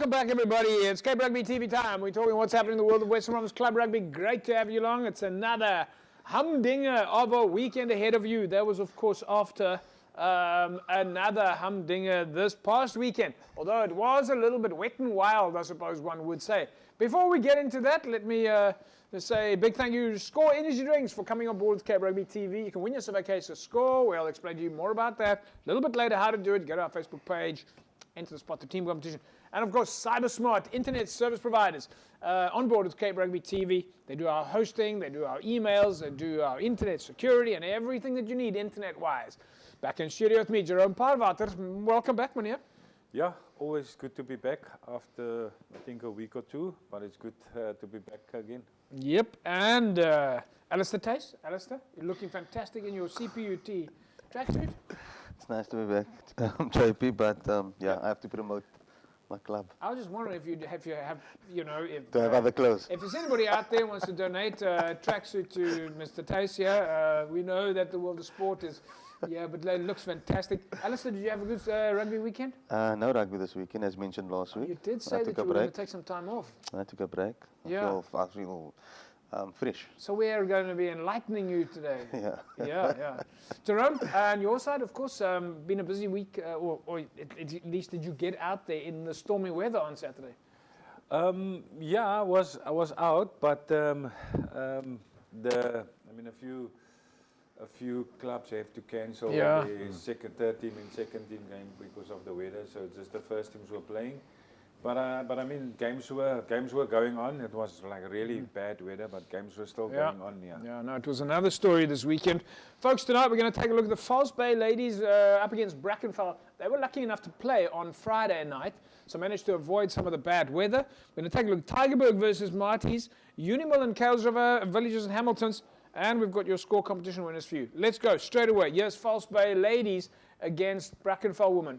Welcome back, everybody. It's Cape Rugby TV time. We're talking what's happening in the world of Western Province Club Rugby. Great to have you along. It's another humdinger of a weekend ahead of you. That was, of course, after another humdinger this past weekend. Although it was a little bit wet and wild, I suppose one would say. Before we get into that, let me just say a big thank you to Score Energy Drinks for coming on board with Cape Rugby TV. You can win yourself a case of Score. We'll explain to you more about that a little bit later, how to do it. Go to our Facebook page, enter the Spot the Team competition. And of course, CyberSmart, internet service providers, on board with Cape Rugby TV. They do our hosting, they do our emails, they do our internet security, and everything that you need internet-wise. Back in studio with me, Jerome Parwater. Welcome back, meneer. Yeah, always good to be back after, I think, a week or two, but it's good to be back again. Yep, and Alistair Tace. Alistair, you're looking fantastic in your CPUT tracksuit. It's nice to be back. I'm JP, but yeah, I have to promote my club. I was just wondering if you have, you know, if Do I have other clothes? if there's anybody out there who wants to donate a tracksuit to Mr. Tace here, we know that the world of sport is, yeah, but it looks fantastic. Alistair, did you have a good rugby weekend? No rugby this weekend, as mentioned last week. You did say I that took you a were going break. to take some time off. I took a break. Yeah. I feel fresh. So we are going to be enlightening you today. Yeah. Yeah. Jerome, on your side, of course, been a busy week, or at least did you get out there in the stormy weather on Saturday? Yeah, I was out, but a few clubs have to cancel the third team and second team game because of the weather. So just the first teams were playing. But I mean, games were going on. It was like really bad weather, but games were still going on. Yeah, no, it was another story this weekend. Folks, tonight we're going to take a look at the Falsebay ladies up against Brackenfell. They were lucky enough to play on Friday night, so managed to avoid some of the bad weather. We're going to take a look at Tygerberg versus Marties, Unimill and Kales River, Villages and Hamiltons, and we've got your score competition winners for you. Let's go straight away. Here's Falsebay ladies against Brackenfell women.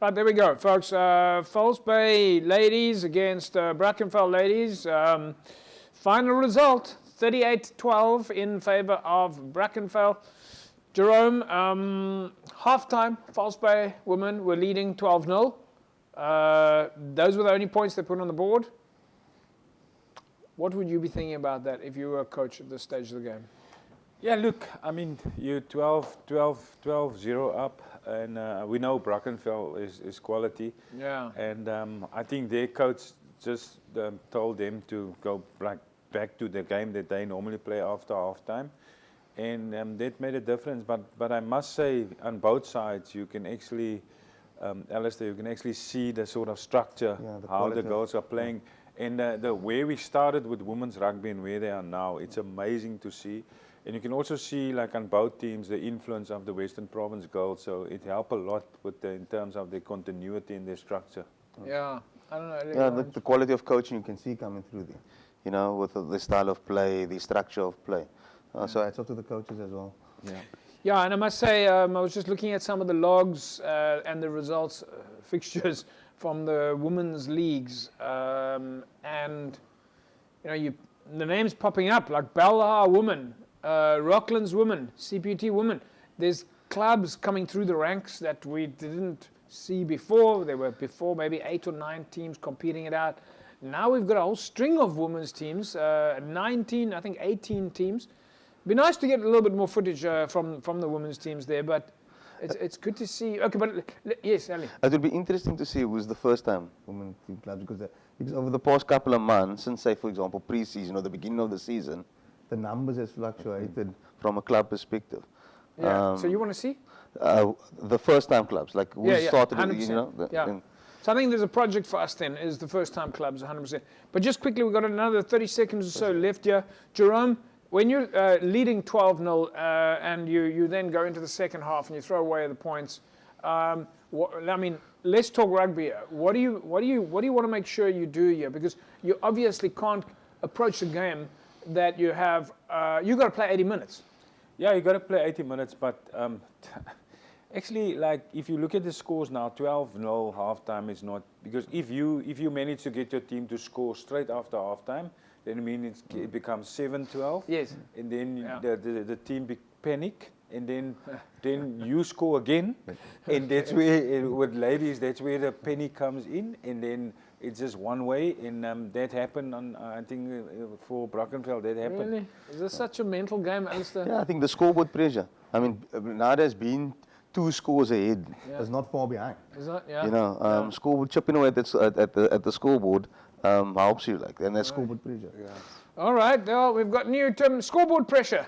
Right, there we go, folks. Falsebay ladies against Brackenfell ladies. Final result, 38-12 in favour of Brackenfell. Jerome, half-time, Falsebay women were leading 12-0. Those were the only points they put on the board. What would you be thinking about that if you were a coach at this stage of the game? Yeah, look, I mean, you're 12-0 up, and we know Brackenfell is quality. Yeah. And I think their coach just told them to go back to the game that they normally play after halftime. And that made a difference. But I must say, on both sides, you can actually, Alistair, you can actually see the sort of structure, how the girls are playing. And where we started with women's rugby and where they are now, it's amazing to see. And you can also see, like on both teams, the influence of the Western Province girls. So it helped a lot with in terms of their continuity and their structure. Yeah, I don't know. Yeah, the quality of coaching you can see coming through there. You know, with the style of play, the structure of play. So hats off to the coaches as well. Yeah. Yeah, and I must say, I was just looking at some of the logs and the results, fixtures from the women's leagues, and you know, the names popping up like Belhar women, Rocklands women, CPT women. There's clubs coming through the ranks that we didn't see before. There were before maybe 8 or 9 teams competing it out. Now we've got a whole string of women's teams, 19, I think 18 teams. It'd be nice to get a little bit more footage from the women's teams there, but it's good to see. Okay, but yes, Ali. It would be interesting to see who's the first time women team clubs, because over the past couple of months, since say for example pre-season or the beginning of the season, the numbers has fluctuated from a club perspective. Yeah. So you want to see the first time clubs, like who started at the beginning, you know? Yeah. So I think there's a project for us then, is the first time clubs, 100%. But just quickly, we've got another 30 seconds or so left here. Jerome, when you're leading 12-0 and you then go into the second half and you throw away the points, I mean, let's talk rugby here. What do you want to make sure you do here? Because you obviously can't approach the game that you have. You got to play 80 minutes. Yeah, you got to play 80 minutes, but actually, like if you look at the scores now, 12-0 halftime is not, because if you manage to get your team to score straight after halftime, then it becomes 7-12. Yes. And then the team panic, and then you score again, and that's where with ladies, that's where the panic comes in, and then it's just one way, and that happened on I think for Brackenfell that happened. Really? Is this such a mental game, Alistair? Yeah, I think the scoreboard pressure. I mean, now there's been 2 scores ahead. Yeah. It's not far behind. Is that, yeah. You know, scoreboard chipping away at the scoreboard helps you, like, and there's scoreboard pressure. Yeah. All right, well, we've got new term, scoreboard pressure.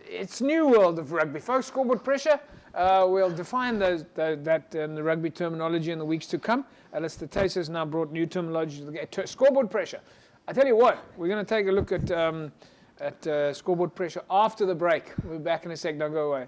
It's new world of rugby, folks. Scoreboard pressure. We'll define that in the rugby terminology in the weeks to come. Alistair Tace has now brought new terminology to the game. Scoreboard pressure. I tell you what, we're going to take a look at scoreboard pressure after the break. We'll be back in a sec. Don't go away.